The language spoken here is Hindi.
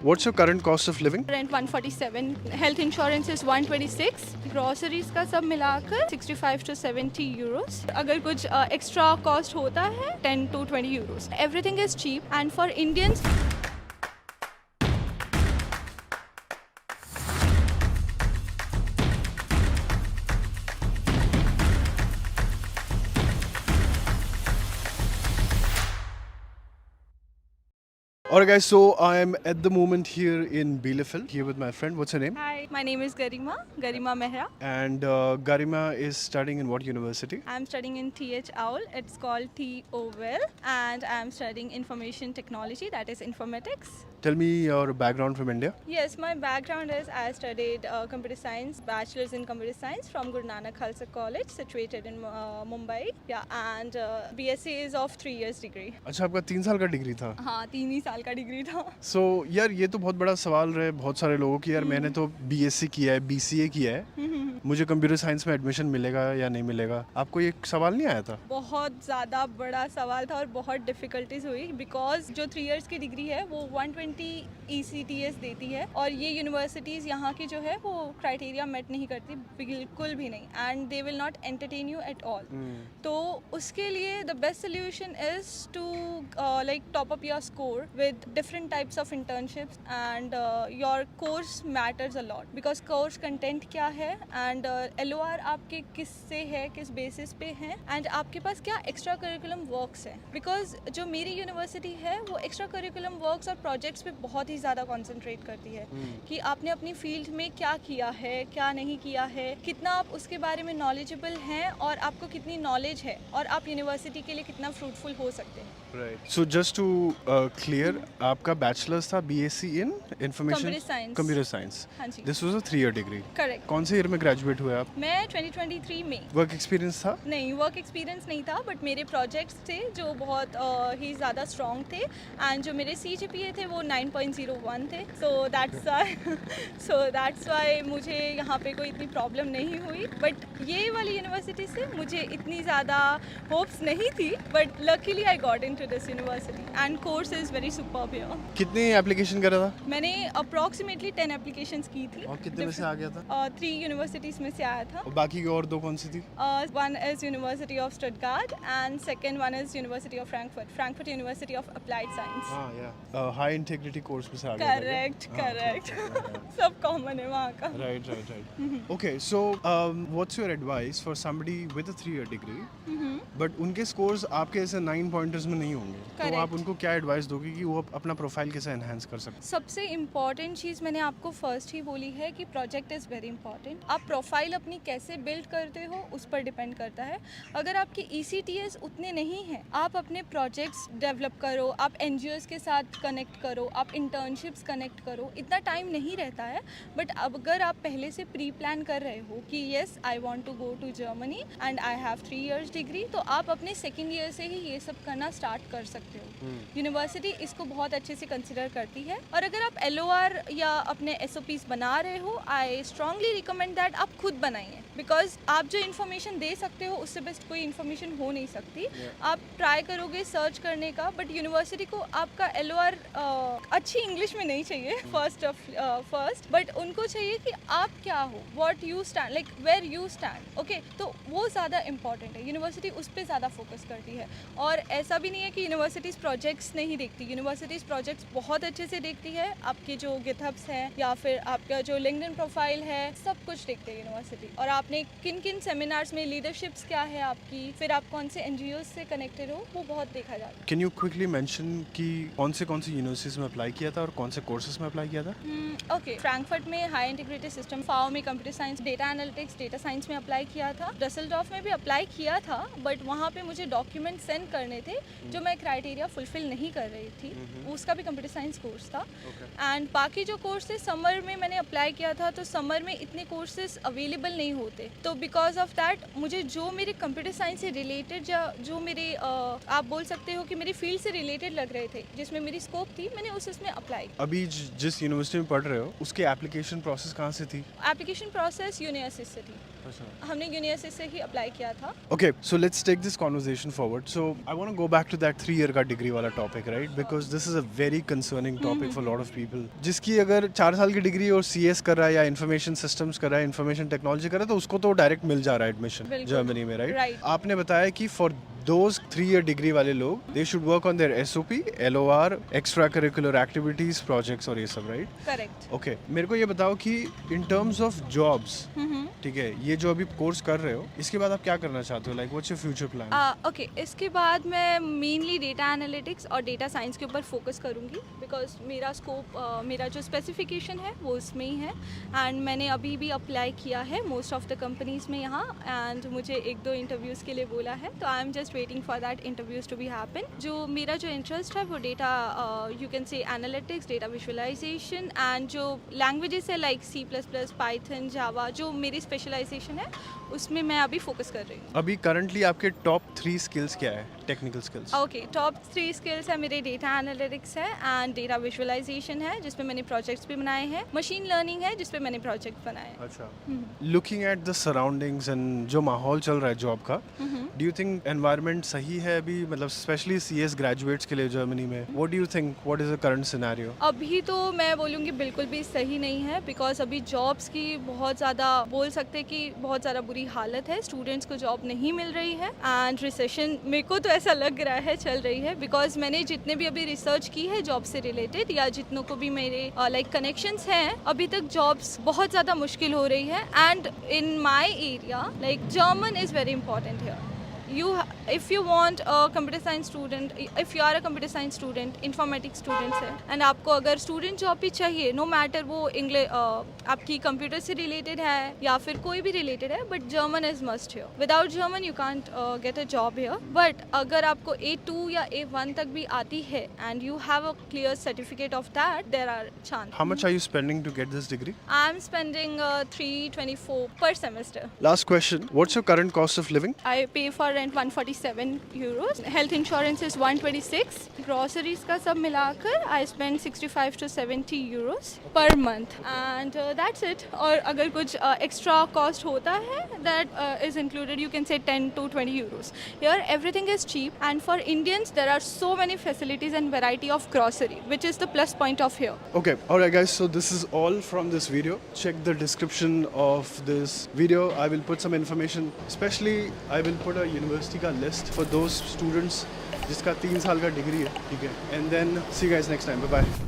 What's your current cost of living? Rent 147, health insurance is 126, groceries का सब मिलाकर 65 to 70 यूरोस। अगर कुछ एक्स्ट्रा कॉस्ट होता है 10 to 20 euros. Everything is cheap and for Indians Alright guys, so I am at the moment here in Bielefeld, here with my friend. What's her name? Hi, my name is Garima Mehra. And Garima is studying in what university? I am studying in TH Owl. It's called TOWEL, and I am studying information technology, that is informatics. Tell me your background from India. Yes, my background is I studied computer science, bachelor's in computer science from Guru Nanak Khalsa College, situated in Mumbai. Yeah, and BSc is of 3 years degree. अच्छा, आपका 3 साल का डिग्री था. हाँ, 3 ही साल का डिग्री था। So यार ये तो बहुत बड़ा सवाल रहे बहुत सारे लोगों की. यार मैंने तो BSc किया है, BCA किया है. मुझे कंप्यूटर साइंस में एडमिशन मिलेगा या नहीं मिलेगा, आपको ये सवाल नहीं आया था? बहुत ज़्यादा बड़ा सवाल था और बहुत डिफ़िकल्टीज हुई, बिकॉज जो 3 इयर्स की डिग्री है वो 120 ECTS देती है, और ये यूनिवर्सिटीज़ यहाँ की जो है वो क्राइटेरिया मेट नहीं करती, बिल्कुल भी नहीं, and they will not entertain you at all. तो उसके लिए the best solution is to like top up your score with different types of internships, and your course matters a lot, because course content क्या है एंड LOR आपके किससे है, किस बेसिस पे है, एंड आपके पास क्या एक्स्ट्रा करिकुलम वर्क्स है। बिकॉज जो मेरी यूनिवर्सिटी है वो एक्स्ट्रा करिकुलम वर्क्स और प्रोजेक्ट्स पे बहुत ही ज़्यादा कॉन्सेंट्रेट करती है कि आपने अपनी फील्ड में क्या किया है, क्या नहीं किया है, कितना आप उसके बारे में नॉलेजेबल हैं और आपको कितनी नॉलेज है और आप यूनिवर्सिटी के लिए कितना फ्रूटफुल हो सकते हैं। Right. So just to clear, आपका बैचलर्स था BSc in information computer science. हाँ जी। This was a 3-year degree. Correct. कौन से ईयर में ग्रेजुएट हुए आप? मैं 2023 में। वर्क एक्सपीरियंस था? नहीं, वर्क एक्सपीरियंस नहीं था, बट मेरे प्रोजेक्ट्स थे जो बहुत ही ज़्यादा स्ट्रॉन्ग थे, एंड जो मेरे CGPA थे वो 9.01 थे। सो दैट्स वाई मुझे यहाँ पे कोई इतनी प्रॉब्लम नहीं हुई, बट ये वाली यूनिवर्सिटी से मुझे इतनी ज़्यादा होप्स नहीं थी, but luckily I got into this university and course is very superb here. कितने एप्लीकेशन करा था? मैंने अप्रॉक्सीमेटली 10 एप्लीकेशंस की थी। और कितने में से आ गया था? 3 यूनिवर्सिटीज़ में से आया था। और बाकी की और 2 कौन सी थी? One is University of Stuttgart and second one is University of Frankfurt University of Applied Science. हाँ यार, हाई इंटीग्रिटी कोर्स में से आ गया था क्या? करेक्ट सब कॉमन है वहाँ का। Right. Okay, so what's your advice for somebody with a 3-year degree, but उनके scores आपके ऐसे 9 pointers में नहीं होंगे, तो Correct. आप उनको क्या एडवाइस दोगे कि वो अपना प्रोफाइल कैसे एनहांस कर सकते? सबसे इम्पॉर्टेंट चीज़ मैंने आपको फर्स्ट ही बोली है कि प्रोजेक्ट इज़ वेरी इंपॉर्टेंट। आप प्रोफाइल अपनी कैसे बिल्ड करते हो उस पर डिपेंड करता है। अगर आपके ECTS उतने नहीं हैं, आप अपने प्रोजेक्ट्स डेवलप करो, आप NGOs के साथ कनेक्ट करो, आप इंटर्नशिप्स कनेक्ट करो, इतना टाइम नहीं रहता है। बट अगर आप पहले से प्री प्लान कर रहे हो कि yes I want to go to Germany and I have 3 years degree, तो आप अपने सेकेंड ईयर से ही ये सब करना स्टार्ट कर सकते हो। यूनिवर्सिटी इसको बहुत अच्छे से कंसिडर करती है, और अगर आप LOR या अपने SOPs बना रहे हो, आई स्ट्रांगली रिकमेंड दैट आप खुद बनाइए, बिकॉज आप जो इन्फॉर्मेशन दे सकते हो उससे बेस्ट कोई इन्फॉर्मेशन हो नहीं सकती। आप ट्राई करोगे सर्च करने का, बट यूनिवर्सिटी को आपका LOR अच्छी इंग्लिश में नहीं चाहिए फर्स्ट, बट उनको चाहिए कि आप क्या हो, what you stand, like where you stand. Okay, तो वो ज़्यादा इंपॉर्टेंट है। यूनिवर्सिटी उस पर ज़्यादा फोकस करती है, और ऐसा भी नहीं है कि यूनिवर्सिटीज़ प्रोजेक्ट्स नहीं देखती। यूनिवर्सिटीज़ प्रोजेक्ट्स बहुत अच्छे से देखती है। आपके जो गिटहब्स हैं या फिर आपका जो लिंक्डइन प्रोफाइल है, सब कुछ देखते हैं यूनिवर्सिटी, और आपने किन किन सेमिनार्स में लीडरशिप्स क्या है आपकी, फिर आप कौन से NGOs से कनेक्टेड हो, वो बहुत देखा जाता है। कैन यू क्विकली मेंशन कि कौन से यूनिवर्सिटीज में अप्लाई किया था और कौन से कोर्सेज में अप्लाई किया था? ओके, फ्रैंकफर्ट में हाई इंटीग्रेटेड सिस्टम, फाओ में computer science, data analytics, data science में अप्लाई किया था। डसेल्डॉर्फ में भी अप्लाई किया था, बट वहाँ पे मुझे डॉक्यूमेंट सेंड करने थे जो मैं क्राइटेरिया फुलफिल नहीं कर रही थी। उसका भी कंप्यूटर साइंस कोर्स था। एंड बाकी जो कोर्स थे, समर में मैंने अप्लाई किया था, तो समर में इतने कोर्सेज अवेलेबल नहीं होते, तो बिकॉज ऑफ दैट मुझे जो मेरे कंप्यूटर साइंस से रिलेटेड या जो मेरे आप बोल सकते हो कि मेरी फील्ड से रिलेटेड लग रहे थे, जिसमें मेरी स्कोप थी, मैंने उसमें अप्लाई। अभी जिस यूनिवर्सिटी में पढ़ रहे हो उसके एप्लीकेशन प्रोसेस कहाँ से थी? एप्लीकेशन प्रोसेस यूनिवर्सिटी से थी। हमने यूनिवर्सिटी से ही अप्लाई किया था. Okay, so let's take this conversation forward. So I want to go back to that 3-year का degree वाला topic, right? Because this is a very concerning topic for a lot of people. जिसकी अगर 4 साल की डिग्री और CS कर रहा है या information systems कर रहा है, information technology कर रहा है, तो उसको तो डायरेक्ट मिल जा रहा है एडमिशन बिल्कुल. जर्मनी में, राइट? Right. आपने बताया कि फॉर those 3-year degree वाले लोग they should work on their SOP, LOR, extra curricular activities, projects और ये सब, right? करेक्ट. ओके मेरे को ये बताओ कि इन टर्म्स ऑफ जॉब्स, ठीक है, ये जो अभी कोर्स कर रहे हो इसके बाद आप क्या करना चाहते हो, like what's your future plan? Okay, इसके बाद मैं मेनली डेटा एनालिटिक्स और डेटा साइंस के ऊपर फोकस करूँगी बिकॉज मेरा स्कोप, मेरा जो स्पेसिफिकेशन है वो उसमें ही है. एंड मैंने अभी भी अप्लाई किया है मोस्ट ऑफ द कंपनीज में यहाँ, एंड मुझे 1-2 इंटरव्यूज़ के लिए बोला है, तो I am just waiting for that interviews to be happen. जो मेरा जो इंटरेस्ट है वो data, you can say analytics, data visualisation and जो लैंग्वेजेस है लाइक C++, पाइथन, जावा, जो मेरी स्पेशलाइजेशन है उसमें मैं अभी फोकस कर रही हूँ. अभी करंटली आपके टॉप 3 स्किल्स क्या है, technical skills? Okay, top 3 skills है मेरे डेटा एनालिटिक्स है एंड डेटा विजुअलाइजेशन है जिसमें मैंने प्रोजेक्ट्स भी बनाए हैं, मशीन लर्निंग है जिसपे मैंने प्रोजेक्ट बनाए हैं. अच्छा, looking at the surroundings and जो माहौल चल रहा है जॉब का, डू यू थिंक एनवायरनमेंट सही है अभी, मतलब स्पेशली CS ग्रेजुएट्स के लिए जर्मनी में? What do you think, what is the current scenario? अभी तो मैं बोलूँगी बिल्कुल भी सही नहीं है बिकॉज अभी जॉब्स की बहुत ज़्यादा, बोल सकते हैं कि बहुत ज़्यादा बुरी हालत है. स्टूडेंट्स को जॉब नहीं मिल रही है एंड रिसेशन मेरे को तो ऐसा लग रहा है चल रही है बिकॉज मैंने जितने भी अभी रिसर्च की है जॉब से रिलेटेड या जितनों को भी मेरे लाइक कनेक्शंस हैं, अभी तक जॉब्स बहुत ज़्यादा मुश्किल हो रही है. And in my area like German is very important here. if you want a computer science student, if you are a computer science student, informatics students है and आपको अगर student job भी चाहिए, no matter वो इंग्लिश आपकी कंप्यूटर से रिलेटेड है या फिर कोई भी रिलेटेड है, but German is must here. Without German you can't get a job here. But अगर आपको A2 या A1 तक भी आती है and you have a clear certificate of that, there are chances. How much are you spending to get this degree? I'm spending 324 per semester. Last question, what's your current cost of living? I pay for rent 147 euros. Health insurance is 126. Groceries का सब मिलाकर I spend 65 to 70 euros per month. And that's it. और अगर कुछ extra cost होता है, that is included, you can say 10 to 20 euros. Here everything is cheap and for Indians there are so many facilities and variety of grocery, which is the plus point of here. Okay, alright guys, so this is all from this video. Check the description of this video. I will put some information, especially I will put a university का list for those students जिसका 3 साल का डिग्री है, ठीक है. And then see you guys next time. Bye bye.